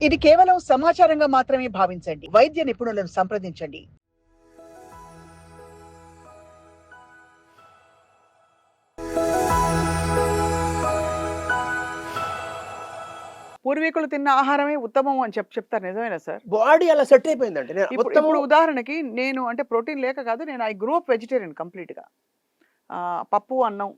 ఇది కేవలం సమాచారంగా మాత్రమే భావించండి. వైద్య నిపుణులను సంప్రదించండి. పూర్వీకులు తిన్న ఆహారమే ఉత్తమం అని చెప్తారు. నిజమేనా సార్? బాడీ అలా సెట్ అయిపోయిందండి. నేను ఇప్పుడు ఉత్తమం ఇప్పుడు ఉదాహరణకి నేను అంటే ప్రోటీన్ లేక కాదు. నేను ఐ గ్రూ అప్ వెజిటేరియన్ కంప్లీట్‌గా. పప్పు, అన్నం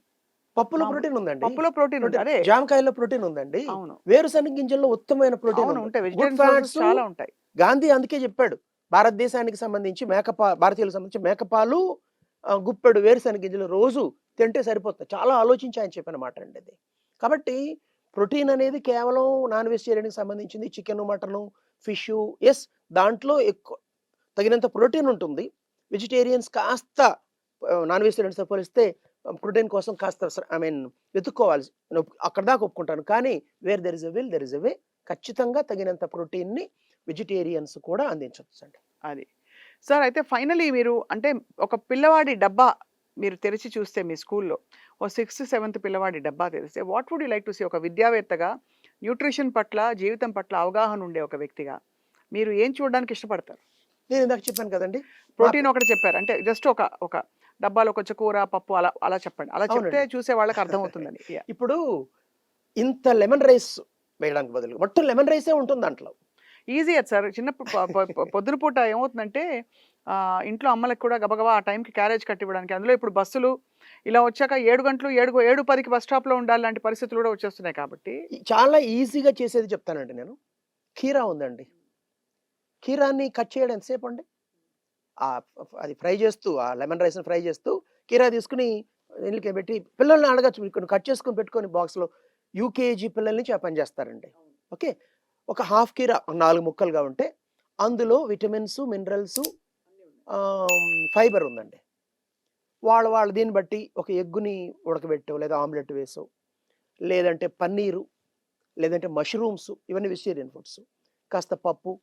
పప్పులో మామూలు ప్రోటీన్ ఉందండి. పప్పులో ప్రోటీన్ ఉంది. అదే. జామకాయలో ప్రోటీన్ ఉందండి. అవును. వేరుశనగ గింజల్లో ఉత్తమమైన ప్రోటీన్ అవును. ఉంది. ఉంటాయి. గుడ్ వెజిటేరియన్ సోర్సెస్ ఫ్యాట్స్ చాలా ఉంటాయి. గాంధీ అందుకే చెప్పాడు. భారతదేశానికి సంబంధించి భారతీయులకు సంబంధించి మేకపాలు, గుప్పెడు వేరుశనగ గింజలు రోజు తింటే సరిపోతుంది. చాలా ఆలోచించి ఆయన చెప్పిన మాట అండి అది. కాబట్టి ప్రోటీన్ అనేది కేవలం నాన్ వెజిటేరియన్‌కి సంబంధించింది. చికెను, మటను, ఫిషు దాంట్లో తగినంత ప్రోటీన్ ఉంటుంది. వెజిటేరియన్స్ కాస్త నాన్ వెజిటేరియన్స్‌తో పోలిస్తే ప్రోటీన్ కోసం కాస్త వెతుక్కోవాలి. అక్కడి దాకా ఒప్పుకుంటాను. కానీ where there is a will there is a way. ఖచ్చితంగా తగినంత ప్రోటీన్‌ని వెజిటేరియన్స్ కూడా అందించొచ్చండి. అది. సార్ అయితే ఫైనల్లీ మీరు అంటే ఒక పిల్లవాడి డబ్బా మీరు తెరిచి చూస్తే మీ స్కూల్‌లో ఓ 6థ్, 7థ్ పిల్లవాడి డబ్బా తెరిస్తే what would you like to see? ఒక విద్యావేత్తగా న్యూట్రిషన్ పట్ల, జీవితం పట్ల అవగాహన ఉండే ఒక వ్యక్తిగా మీరు ఏం చూడడానికి ఇష్టపడతారు? నేను ఇందాక చెప్పాను కదండీ! ప్రోటీన్ ఒకటి చెప్పారు. అంటే జస్ట్ ఒక డబ్బాలో కొంచెం కూర, పప్పు అలా అలా చెప్పండి. అలా చెప్తే అవునండి. చూసే వాళ్ళకి అర్థమవుతుందని. యాహ్! ఇప్పుడు ఇంత లెమన్ రైస్ వేయడానికి బదులు మొత్తం లెమన్ రైసే ఉంటుంది దాంట్లో. ఈజీ అది సార్. చిన్నప్పుడు పొద్దున పూట ఏమవుతుందంటే ఇంట్లో అమ్మలకి కూడా గబగబా ఆ టైంకి క్యారేజ్ కట్టివ్వడానికి. అందులో ఇప్పుడు బస్సులు ఇలా వచ్చాక 7 గంటలు 7:10కి బస్ స్టాప్‌లో ఉండాలి లాంటి పరిస్థితులు కూడా వచ్చేస్తున్నాయి కాబట్టి చాలా ఈజీగా చేసేది చెప్తానండి నేను. కీరా ఉందండి. కీరాని కట్ చేయడం ఎంతసేపండి? అది ఫ్రై చేస్తూ, ఆ లెమన్ రైస్‌ని ఫ్రై చేస్తూ, కీరా తీసుకొని నీళ్ళకి పెట్టి పిల్లల్ని అడగొచ్చు. మీరు కట్ చేసుకొని పెట్టుకొని బాక్స్‌లో యూకేజీ పిల్లల నుంచి ఆ పని చేస్తారండి. ఓకే. ఒక హాఫ్ కీరా 4 ముక్కలుగా ఉంటే, అందులో విటమిన్స్, మినరల్స్, ఫైబర్ ఉందండి. వాళ్ళ దీన్ని బట్టి ఒక ఎగ్గుని ఉడకబెట్టో, లేదా ఆమ్లెట్ వేసో, లేదంటే పన్నీరు, లేదంటే మష్రూమ్స్, ఇవన్నీ వెజిటేరియన్ ఫుడ్స్. కాస్త పప్పు,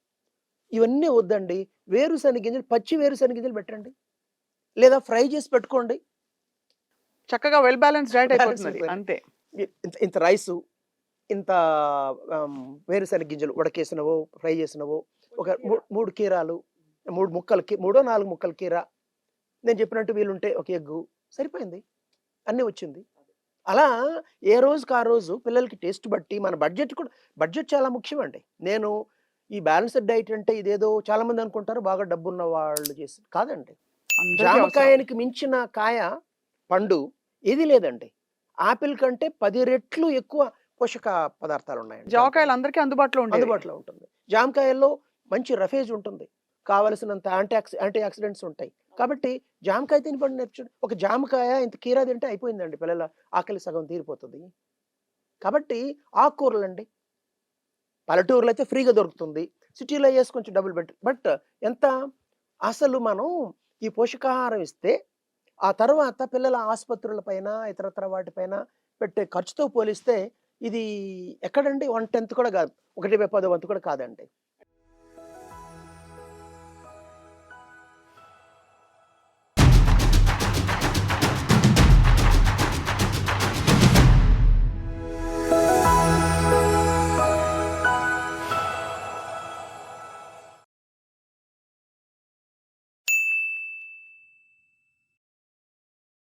ఇవన్నీ వద్దండి. వేరుశనగ గింజలు, పచ్చి వేరుశనగ గింజలు పెట్టండి. లేదా ఫ్రై చేసి పెట్టుకోండి. చక్కగా వెల్ బ్యాలెన్స్డ్ డైట్ బ్యాలెన్స్ అయిపోతుందది. అయిపోయింది. అంతే. ఇంత ఇంత రైసు, ఇంత వేరుశనగ గింజలు ఉడకేసినవో, ఫ్రై చేసినవో, ఒక 3 కీరాలు, 3 ముక్కలకి, 4 ముక్కల కీర, నేను చెప్పినట్టు వీలుంటే ఒక ఎగ్గు, సరిపోయింది. అన్నీ వచ్చింది. అలా ఏ రోజుకి ఆ రోజు పిల్లలకి టేస్ట్ బట్టి మన బడ్జెట్ చాలా ముఖ్యమండి. నేను ఈ బ్యాలెన్స్‌డ్ డైట్ అంటే ఇదేదో చాలామంది అనుకుంటారు బాగా డబ్బున్న వాళ్ళు చేసి కాదండి. అందరికీ అవసరం. జామకాయనికి మించిన కాయ, పండు ఏది లేదండి. ఆపిల్ కంటే 10 రెట్లు ఎక్కువ పోషక పదార్థాలున్నాయండి జామకాయలు జామకాయలో. అందరికీ అందుబాటులో ఉండేవి. అందుబాటులో ఉంటుంది. జామకాయల్లో మంచి రఫేజ్ ఉంటుంది. కావలసినంత యాంటీ ఆక్సిడెంట్స్ ఉంటాయి. కాబట్టి జామకాయ తిని పండు నేర్చుకోండి. ఒక జామకాయ ఇంత కీరా తింటే అయిపోయిందండి. పిల్లల ఆకలి సగం తీరిపోతది. కాబట్టి ఆకుకూరలండి. పల్లెటూరులో అయితే ఫ్రీగా దొరుకుతుంది. సిటీలో అయ్యేసి కొంచెం డబ్బులు పెట్టి బట్ ఎంత అసలు మనం ఈ పోషకాహారం ఇస్తే, ఆ తర్వాత పిల్లల ఆసుపత్రుల పైన, ఇతరత్ర వాటిపైన పెట్టే ఖర్చుతో పోలిస్తే ఇది ఎక్కడండి 1/10 కూడా కాదు. 1/10 వంతు కూడా కాదండి.